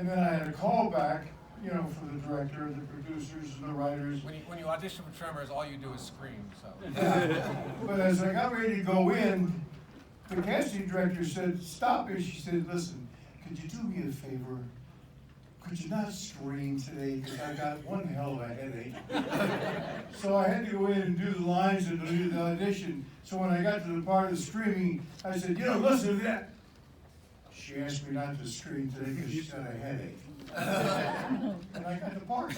And then I had a call back, for the director, the producers, and the writers. When you audition for Tremors, all you do is scream, so. Yeah. But as I got ready to go in, the casting director said, "Stop it." She said, "Listen, could you do me a favor? Could you not scream today? Because I got one hell of a headache." So I had to go in and do the lines and do the audition. So when I got to the part of the screaming, I said, "Listen to that." She asked me not to scream today because she's got a headache. And I got the part.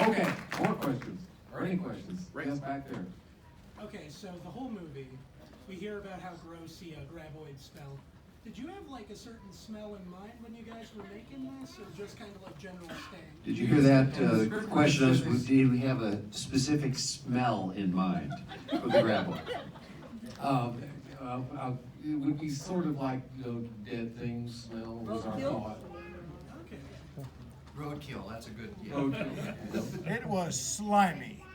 Okay, more questions, or any questions? Yes, back there. Okay, so the whole movie, we hear about how gross the graboids smell. Did you have like a certain smell in mind when you guys were making this, or just kind of like general stain? Did you hear that question? Did we have a specific smell in mind for the graboid? It would be sort of like, dead things smell was our thought. Okay. Roadkill, that's a good, yeah. Roadkill. It was slimy.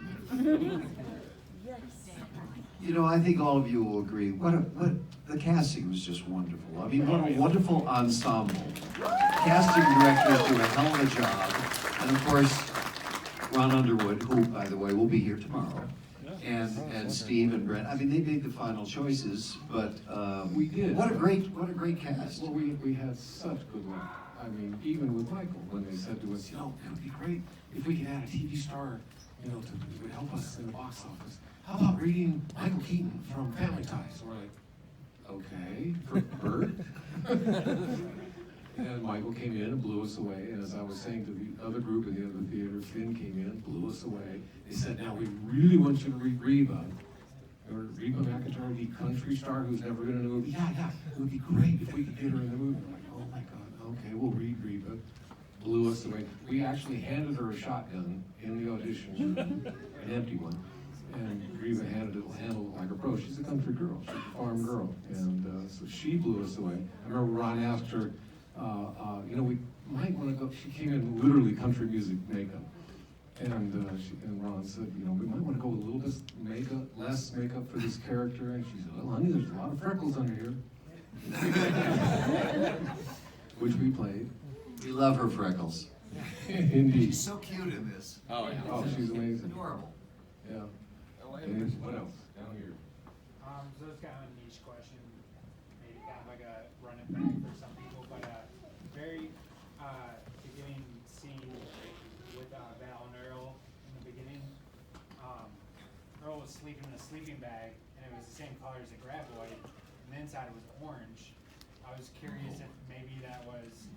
I think all of you will agree. The casting was just wonderful. I mean, what a wonderful ensemble. Casting directors do a hell of a job, and of course, Ron Underwood, who, by the way, will be here tomorrow, and Steve and Brett. I mean, they made the final choices, but we did. What a great cast. Well, we had such good luck. I mean, even with Michael, when they said to us, it would be great if we could add a TV star, to help us in the box office. How about reading Michael Keaton from Family Ties? We're like, okay, for Bert. And Michael came in and blew us away. And as I was saying to the other group in the other theater, Finn came in and blew us away. They said, now we really want you to read Reba. Or Reba McEntire, the country star who's never been in a movie. Yeah, it would be great if we could get her in the movie. We're like, oh my God, okay, we'll read Reba. Blew us away. We actually handed her a shotgun in the audition, an empty one. And Reba handled it like a pro. She's a country girl. She's a farm girl. And so she blew us away. I remember Ron asked her, we might want to go. She came in literally country music makeup. And Ron said, we might want to go with a little bit less makeup for this character. And she said, well, honey, there's a lot of freckles under here. Which we played. We love her freckles. Indeed. She's so cute in this. Oh, yeah. Oh, she's amazing. Adorable. Yeah. And what else? Down here. So it's kind of a niche question, maybe kind of like a run it back for some people, but very beginning scene with Val and Earl in the beginning. Earl was sleeping in a sleeping bag, and it was the same color as the graboid, and the inside was orange. I was curious if maybe that was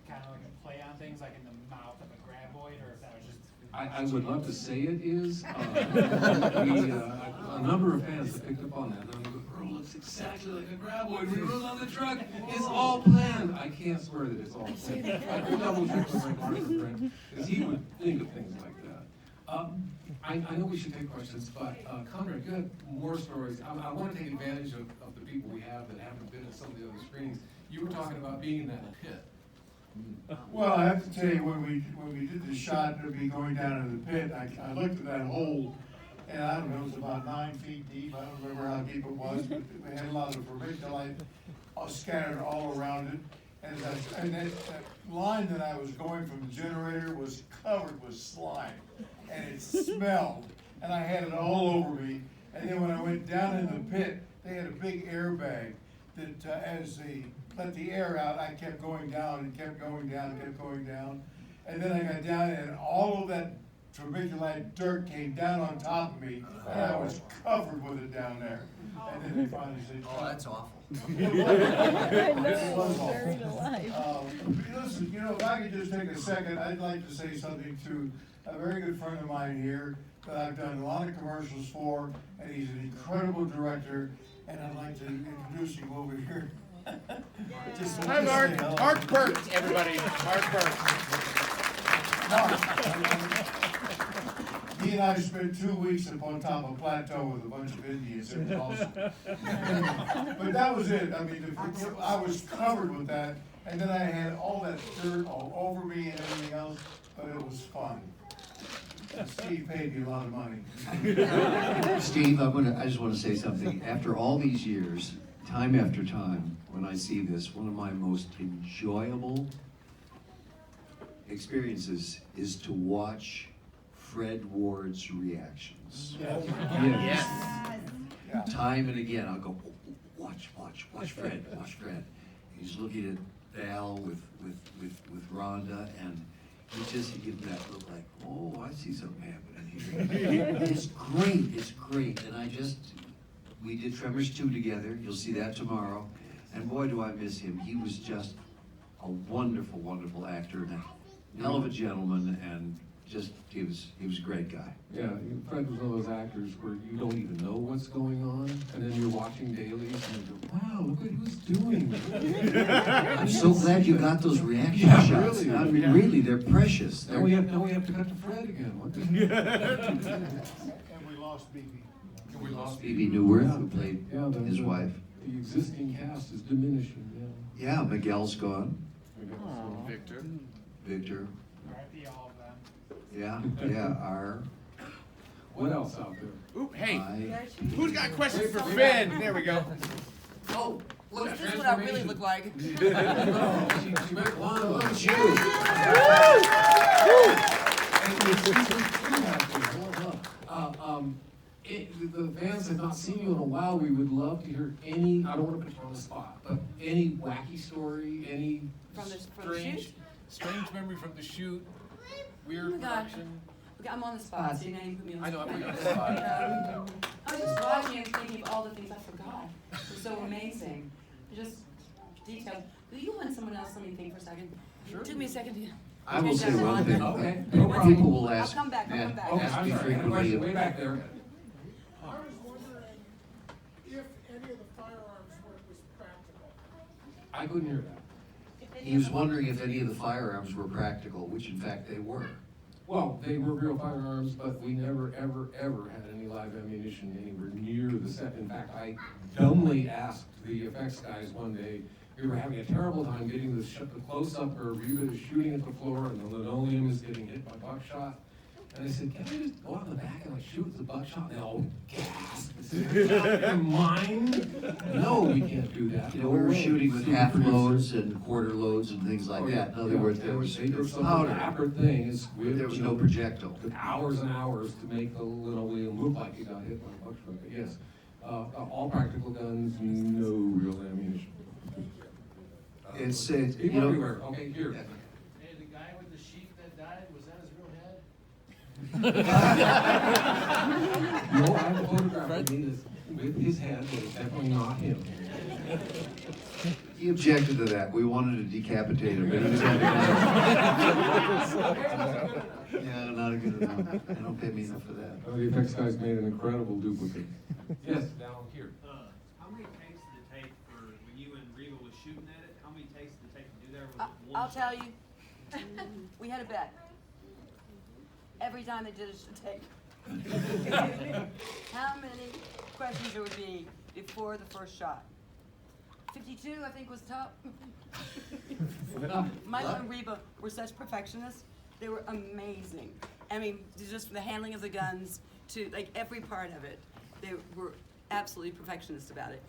kind of like a play on things, like in the mouth of a graboid, or if that was just. I would love to say it is. A number of fans have picked up on that. And go, Earl looks exactly like a graboid. We rode on the truck. It's all planned. I can't swear that it's all planned. I could double check with my partner friend, because he would think of things like that. I know we should take questions, but Conrad, you had more stories. I want to take advantage of the people we have that haven't been at some of the other screenings. You were talking about being in that pit. Well, I have to tell you, when we did the shot of me going down into the pit, I looked at that hole, and I don't know, it was about 9 feet deep. I don't remember how deep it was, but we had a lot of vermiculite scattered all around it. And that line that I was going from the generator was covered with slime, and it smelled, and I had it all over me. And then when I went down in the pit, they had a big airbag that as they let the air out, I kept going down and kept going down and kept going down. And then I got down, and all of that vermiculite dirt came down on top of me, and I was covered with it down there. And then they finally said, Oh, that's awful. It was awful. Listen, if I could just take a second, I'd like to say something to a very good friend of mine here that I've done a lot of commercials for, and he's an incredible director, and I'd like to introduce him over here. Hi, Mark. Mark Burt, everybody. Mark Burt. He and I spent 2 weeks up on top of a plateau with a bunch of Indians. It was awesome. But that was it. I mean, I was covered with that, and then I had all that dirt all over me and everything else, but it was fun. Steve paid me a lot of money. Steve, I just want to say something. After all these years, time after time, when I see this, one of my most enjoyable experiences is to watch Fred Ward's reactions. Yes. Time and again, I'll go, watch Fred. He's looking at Val with Rhonda, and he just gives that look like, oh, I see something happening here. It's great, and we did Tremors 2 together, you'll see that tomorrow, and boy, do I miss him. He was just a wonderful, wonderful actor, and a hell of a gentleman, and just, he was a great guy. Yeah, Fred was one of those actors where you don't even know what's going on, and then you're watching dailies and you go, wow, look what he was doing. I'm so glad you got those reaction Yeah, shots. really. I mean, really, they're precious. Now we have to cut to Fred again. What the And we lost BB. We lost Phoebe Newworth, who played Yeah, his wife. The existing cast is diminishing, Yeah, Miguel's gone. Victor. Victor. RIP all of them. Yeah, What else out there? Oop, hey, I. who's got questions for Finn? There we go. Oh, look, Is this what I really look like? She met Lana. Look at you. The fans have not seen you in a while. We would love to hear any, I don't want to put you on the spot, but any wacky story, any From the Strange, shoot? strange memory from the shoot, Oh weird my God. production. Okay, I'm on the spot, so you know you put me on the I know, I spot. put you on the spot. I was just watching and thinking of all the things I forgot. They're so amazing. Just details. Do you want someone else? Let me think for a second. Sure. Took me a second to. I will say one thing. Okay, no problem. People will ask, I'll come back, I'll Matt, come back. Okay, ask I'm me sorry, I had a question way frequently. back there. I was wondering if any of the firearms was practical. I couldn't hear that. He was wondering if any of the firearms were practical, which in fact they were. Well, they were real firearms, but we never, ever had any live ammunition anywhere near the set. In fact, I dumbly asked the effects guys one day, we were having a terrible time getting the close-up where Reba is shooting at the floor and the linoleum is getting hit by buckshot. And I said, can we just go out in the back and like shoot at the buckshot? And they all gasped. I said, mine? No, we can't do that. You know, we were shooting with Super half producer. loads and quarter loads and things like that. In other words, there was some powder, elaborate things. but there was no projectile. Took hours and hours to make the linoleum look like it got hit by a buckshot. But yes, all practical guns, no real ammunition. It's, People you know, everywhere. Okay, here. Hey, the guy with the sheep that died, was that his real head? No, I have a photograph of me with his head, but it's definitely not him. he objected to that. We wanted to decapitate him, but he was yeah, not a good enough. They don't pay me enough for that. The effects guys made an incredible duplicate. Yes, down here. How many takes did it take for when you and Reba was shooting at it? How many takes did it take to do there? Was it one I'll tell shot? you. We had a bet. Every time they did a take. How many questions there would be before the first shot? 52, I think, was top. Michael and Reba were such perfectionists. They were amazing. I mean, just from the handling of the guns to like every part of it, they were absolutely perfectionist about it.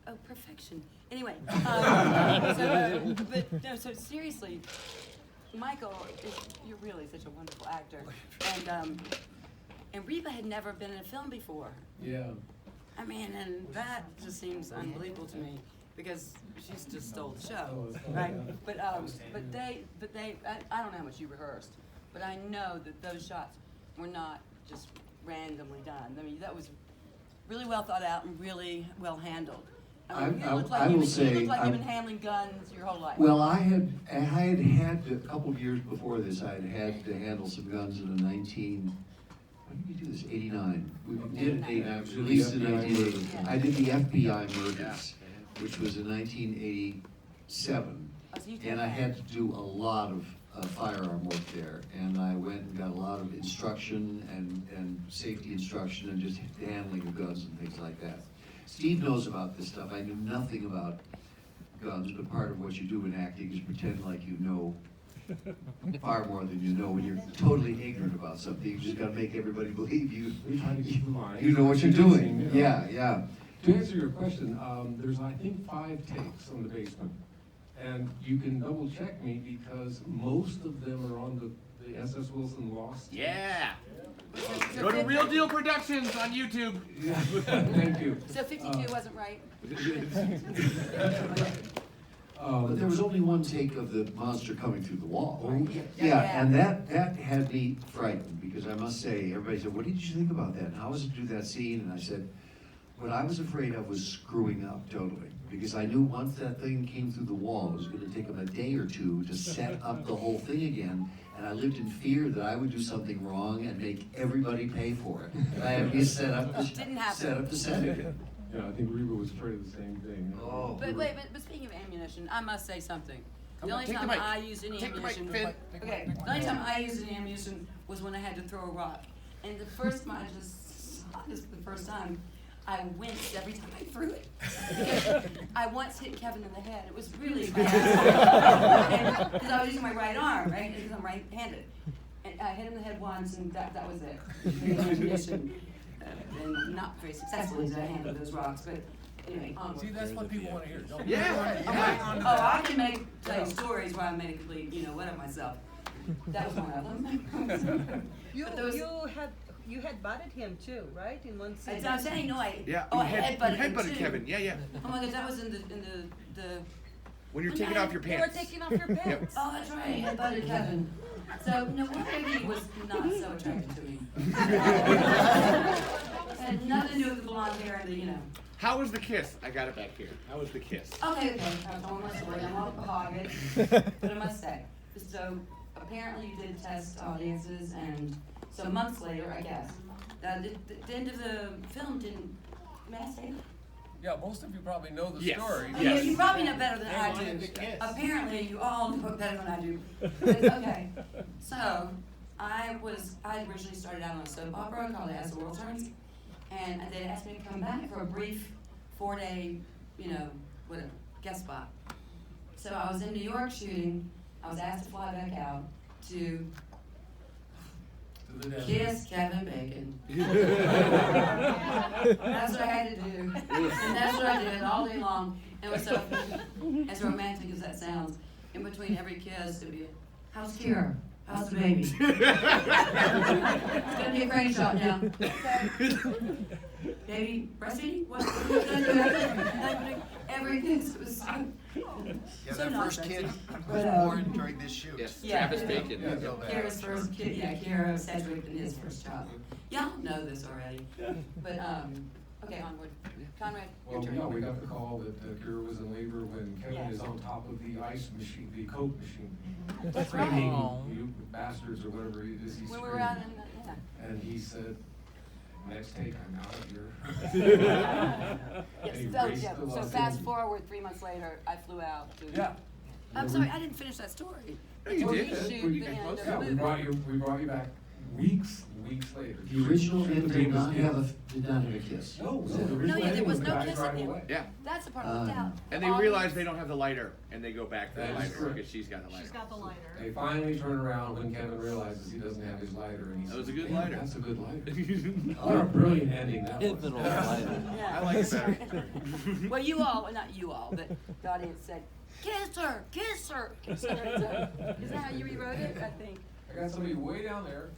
Oh, perfection. Anyway, so seriously, Michael, you're really such a wonderful actor, and Reba had never been in a film before. Yeah. I mean, and that just seems unbelievable to me because she's just stole the show, right? But they, I don't know how much you rehearsed, but I know that those shots were not just randomly done. I mean, that was really well thought out and really well handled. I mean, you look like you've been handling guns your whole life. Well, I had a couple of years before this, I had to handle some guns in the when did we do this? 89. We did it, it was released in 1980. I did the FBI murders, which was in 1987. Oh, so you did And I that. had to do a lot of firearm work there. And I went and got a lot of instruction and safety instruction and just the handling of guns and things like that. Steve knows about this stuff. I knew nothing about guns, but part of what you do in acting is pretend like you know Far more than you know when you're totally ignorant about something. You just gotta make everybody believe you. We try to keep in mind. You know what you're doing. Yeah, yeah. To answer your question, there's, I think, 5 takes on the basement. And you can double check me because most of them are on the SS Wilson Lost. Yeah. So Go to 50 Real Deal Productions on YouTube. Yeah, thank you. So 52 wasn't right? But there was only one take of the monster coming through the wall. Oh, Yeah, and that had me frightened, because I must say, everybody said, what did you think about that? And how was it to do that scene? And I said, what I was afraid of was screwing up totally, because I knew once that thing came through the wall, it was gonna take them a day or two to set up the whole thing again. And I lived in fear that I would do something wrong and make everybody pay for it. And I had to set up Didn't happen. the set again. Yeah, I think Reba was afraid of the same thing. Oh. But wait, but speaking of ammunition, I must say something. Come The on, only take the time mic. I used any Take the mic, ammunition, Finn. okay, the only time I used any ammunition was when I had to throw a rock. And the first time the first time, I winced every time I threw it. Because I once hit Kevin in the head. It was really bad. Because I was using my right arm, right? Because I'm right-handed. And I hit him in the head once, and that was it. The ammunition. And not very successfully did I handle those rocks, but anyway. See, that's what people want to hear. Don't Yeah. Oh, I can tell you stories where I made a complete, what of myself. That was one of them. But those- You had butted him too, right? In one scene. I'm saying, no, Yeah. oh, I you headbutted him headbutted too. Kevin. Yeah, yeah. Oh my God, that was in the When you're When taking I- off your You were pants. taking off your pants. oh, that's right, I headbutted Kevin. So, no, one lady was not so attracted to me. Had nothing to do with the blonde hair and the. How was the kiss? I got it back here. How was the kiss? Okay, I'm telling my story, I'm off the pocket, but I must say, so apparently you did test audiences, and so months later, I guess, the end of the film didn't, may I say? Yeah, most of you probably know the Yes. story. Oh, yeah, you probably know better than They I wanted do. to kiss. Apparently, you all know better than I do. But, okay, so I originally started out on a soap opera called As the World Turns, and they asked me to come back for a brief 4-day, whatever, guest spot. So I was in New York shooting. I was asked to fly back out to kiss Kevin Bacon. That's what I had to do, and that's what I did all day long. It was so, as romantic as that sounds, in between every kiss, it'd be, how's Kira? How's the baby? It's gonna be a crane shot now. Baby, breastfeeding? What? Every kiss was so. Yeah, so their first kid nonsensical. was But, born during this shoot. Yes. Yeah. Travis Bacon. Kira's first kid, Kira Sedgwick and his first child. Y'all know this already, but, okay, onward. Conrad, your Well, turn. yeah, we got the call that Kira was in labor when Kevin is on top of the ice machine, the Coke machine. That's right. Screaming, you bastards, or whatever it is he's When we screaming. were out in the, And he said, next take, I'm out of here. And he raced to So Los fast Angeles. forward 3 months later, I flew out to. Yeah. I'm sorry, I didn't finish that story. No, you Well, did. reshoot the end of the Yeah, movie. we brought you back weeks later. The original Shoot end the did famous not kiss. have a kiss. No, the No, original yeah, there ending was the no guy kiss at driving the end. away. Yeah. That's the part I left out. And they All realize the- they don't have the lighter, and they go back for the That is lighter correct. because she's got the lighter. She's got the lighter. They finally turn around when Kevin realizes he doesn't have his lighter, and he That was says, a good "Damn, lighter." That's a good lighter. What a brilliant ending that was. Yeah. I like it better. Well, you all, not you all, but the audience said, kiss her, kiss her, kiss her. So, is that how you rewrote it? I think. I got somebody way down there.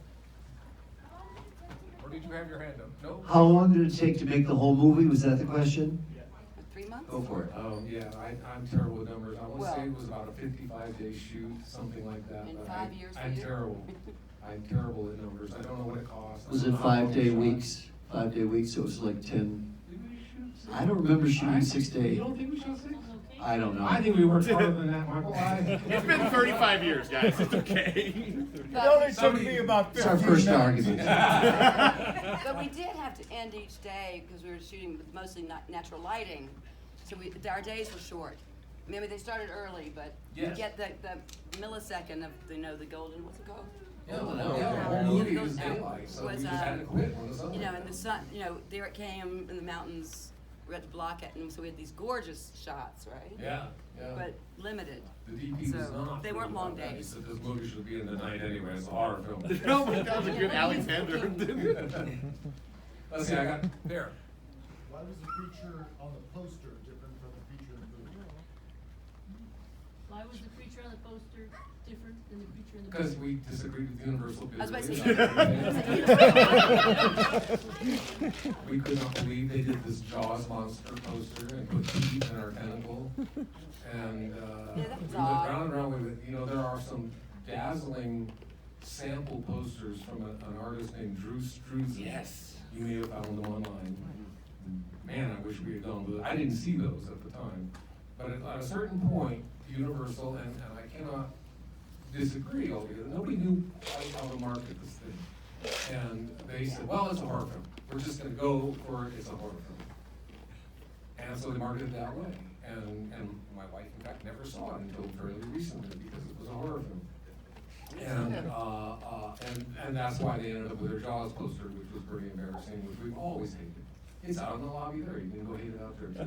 Or did you have your hand up? No? How long did it take to make the whole movie? Was that the question? 3 months? Go for it. Yeah, I'm terrible with numbers. I want to say Well- it was about a 55-day shoot, something like that. In but 5 years for I'm you? terrible. I'm terrible at numbers. I don't know what it costs. Was I it don't know how long 5-day it weeks? 5-day weeks, so it was like 10. Did we shoot I don't remember shooting 6 You days. don't think we shot 6? I don't know. I think we worked harder than that, Michael. It's been 35 years, guys. It's okay. But, took me about It's our first argument. but we did have to end each day because we were shooting with mostly natural lighting. So our days were short. Maybe they started early, but you Yes. get the millisecond of, the golden, what's it called? Yeah, Oh, no, yeah. the whole movie Yeah, was those- daylight, so we was, just had to quit when the sun And went the sun, there it came, and the mountains we had to block it, and so we had these gorgeous shots, right? Yeah, yeah. But limited. The DP was So not. they weren't long thrilled about that. He days. said this movie should be in the night anyway, it's a horror film. Oh my God, a good Alexander. Let's see, I got, there. Why was the creature on the poster different from the creature in the movie? Why was the creature on the poster different than the creature in the Because movie? we disagreed with Universal. I was about to say. We could not believe they did this Jaws monster poster and put teeth in our tentacle. And, Yeah, that was we went odd. round and round with it. You know, there are some dazzling sample posters from an artist named Drew Struzan. Yes. You may have found them online. Man, I wish we had gone with it. I didn't see those at the time. But at a certain point, Universal, and I cannot disagree altogether, nobody knew how to market this thing. And they said, well, it's a horror film. We're just gonna go for it, it's a horror film. And so they marketed it that way. And my wife, in fact, never saw it until fairly recently because it was a horror film. And that's why they ended up with their Jaws poster, which was pretty embarrassing, which we've always hated. It's out in the lobby there, you can go hate it out there. A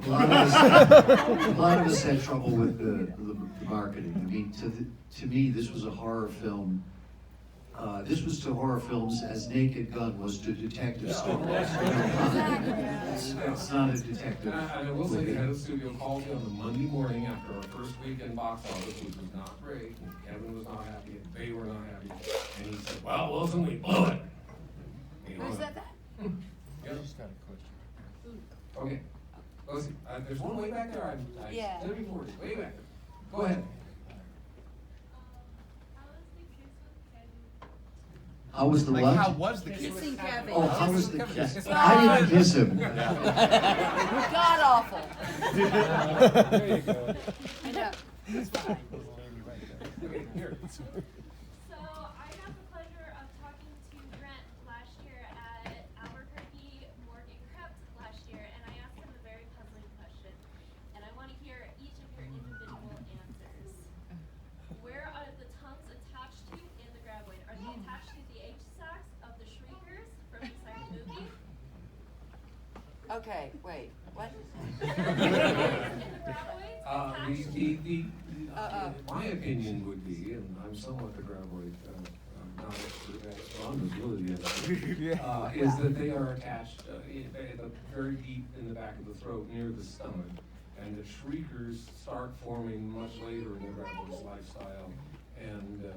lot of us had trouble with the marketing. I mean, to me, this was a horror film. This was to horror films as Naked Gun was to detective stories. It's not a detective. And I will say the head of the studio called me on the Monday morning after our first weekend box office, which was not great, and Kevin was not happy, and they were not happy. And he said, well, Wilson, we blew it. You know, Who said that? Yeah. Okay. Let's see. There's one way back there. I Yeah. said it before. Way back. Go ahead. How was the Like, what? how was the Kissing kiss? Kevin. Oh, how was the kiss? I didn't kiss him. God awful. There you go. I know. It's fine. Okay, here. So I got the pleasure of talking to Brent last year at Albuquerque Morgan Crypt last year, and I asked him a very puzzling question, and I want to hear each of your individual answers. Where are the tongues attached to in the graboid? Are they attached to the H sacks of the shriekers from the second movie? Okay, wait, what? In the graboids? My opinion would be, and I'm somewhat the graboid, not expert at vulnerability, is that they are attached at the very deep in the back of the throat, near the stomach, and the shriekers start forming much later in the graboid's lifestyle, and the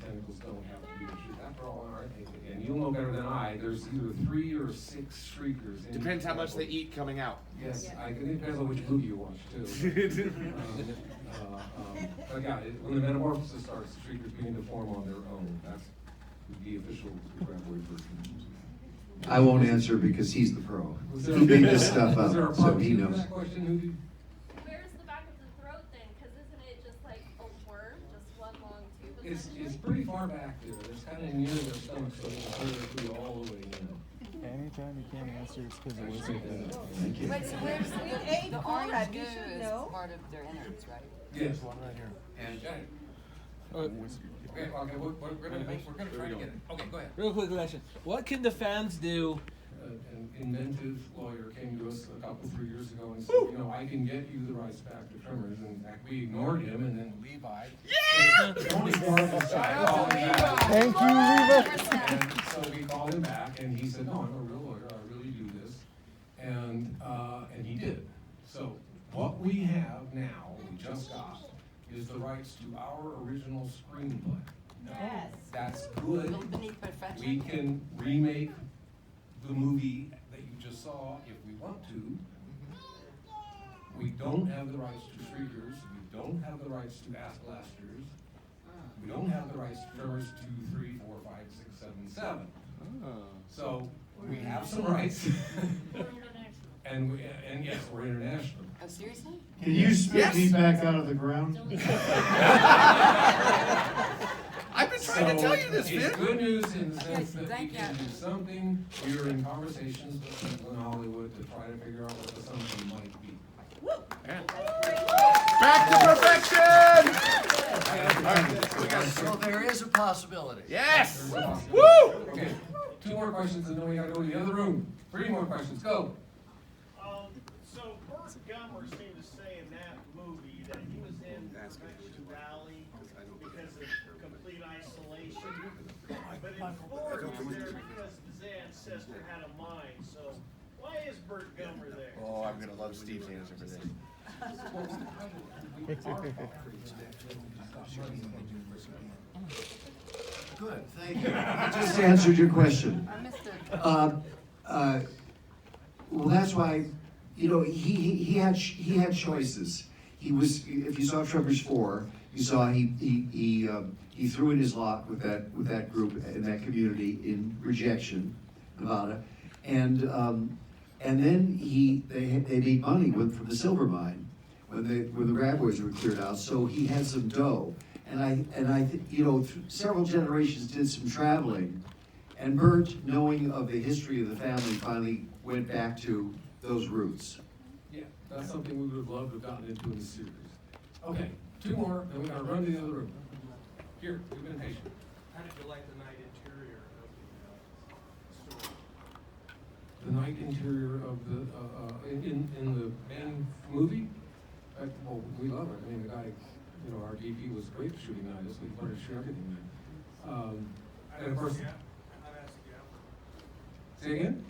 tentacles don't have to be the shriek. After all, aren't they? And you'll know better than I. There's either 3 or 6 shriekers. In Depends each how much they graboid. eat coming out. Yes, it depends on which movie you watch too. But yeah, when the metamorphosis starts, the shriekers begin to form on their own. That's the official graboid version. I won't answer because he's the pro. Was He there- made this stuff was up, there a so part he two to knows. that question? Who did- Where's the back of the throat then? Because isn't it just like a worm, just one long tube? It's essentially? pretty far back there. It's kind of near their stomach, so it's hard all the way in. Anytime you can't answer, it's because it was Thank you. Wait, so where's ate the Conrad, orange you goo should is know. part of their innards, right? Yes. one right here. And, Okay, we're gonna try to get it. Okay, go ahead. Real quick question. What can the fans do? An inventive lawyer came to us a couple, 3 years ago and said, I can get you the rights back to Tremors. And in fact, we ignored him, and then Levi. Don't ignore this guy. Call him back. Thank you, Reba. And so we called him back, and he said, no, I'm a real lawyer, I really do this. And he did. So what we have now, we just got, is the rights to our original screenplay. Yes. That's good. Beneath perfection. We can remake the movie that you just saw if we want to. We don't have the rights to Shriekers, we don't have the rights to Ass Blasters, we don't have the rights to Tremors 2, 3, 4, 5, 6, 7, 7. So we have some rights. And yes, we're international. Oh, seriously? Can you spit me back out of the ground? I've been trying to tell you this, It's Vin. good news in the sense that we Thank can you. do something. We are in conversations with people in Hollywood to try to figure out what the something might be. Back to perfection! So there is a possibility. Yes! There's a possibility. Woo! Okay, 2 more questions and then we gotta go to the other room. 3 more questions, go. So Tremors seemed to say in that movie that he was in Perfection Valley because of complete isolation. But in Florida, he's there because his ancestor had a mine. So why is Burt Gummer there? Oh, I'm gonna love Steve's answer for this. Good, thank you. I just answered your question. I missed it. Well, that's why, you know, he had choices. He was, if you saw Tremors 4, you saw he threw in his lot with that group in that community in Rejection, Nevada, and then they made money from the silver mine when the graboids were cleared out. So he had some dough, and I you know, several generations did some traveling, and Bert, knowing of the history of the family, finally went back to those roots. Yeah, that's something we would have loved to have gotten into in the series. Okay, 2 more, then we gotta run to the other room. Here, you've been patient. How did you like the night interior of the story? The night interior of the, in the main movie, well, we love it. I mean, the guy, you know, our DP was great at shooting night, we wanted to shoot everything there. And of course, say again?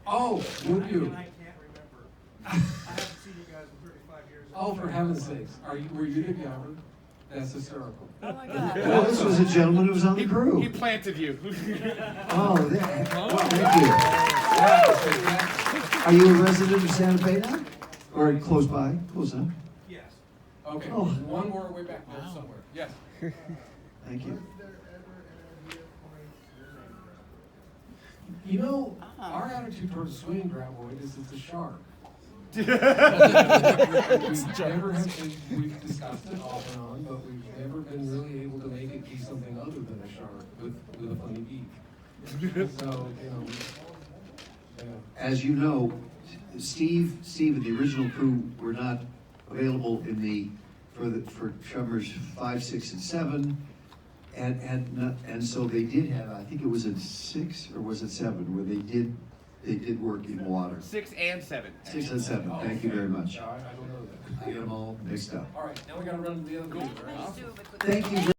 Oh, would you? I can't remember. I haven't seen you guys in 35 years. Oh, for heaven's sakes, were you the Gavin? That's hysterical. Oh my God. Well, this was a gentleman who was on the crew. He planted you. Oh, well, thank you. Are you a resident of Santa Fe now? Or close by? Close enough? Yes. Okay, Oh. one more way back there somewhere. Yes. Thank you. You know, our attitude towards the swinging graboid is it's a shark. We've discussed it off and on, but we've never been really able to make it be something other than a shark with a funny beak. So, you know, As you know, Steve and the original crew were not available for Tremors 5, 6, and 7. And so they did have, I think it was in 6 or was it 7, where they did work in water. 6 and 7. 6 and 7, thank you very much. I don't know that. I get them all mixed up. All right, now we gotta run to the other group, all right? Thank you.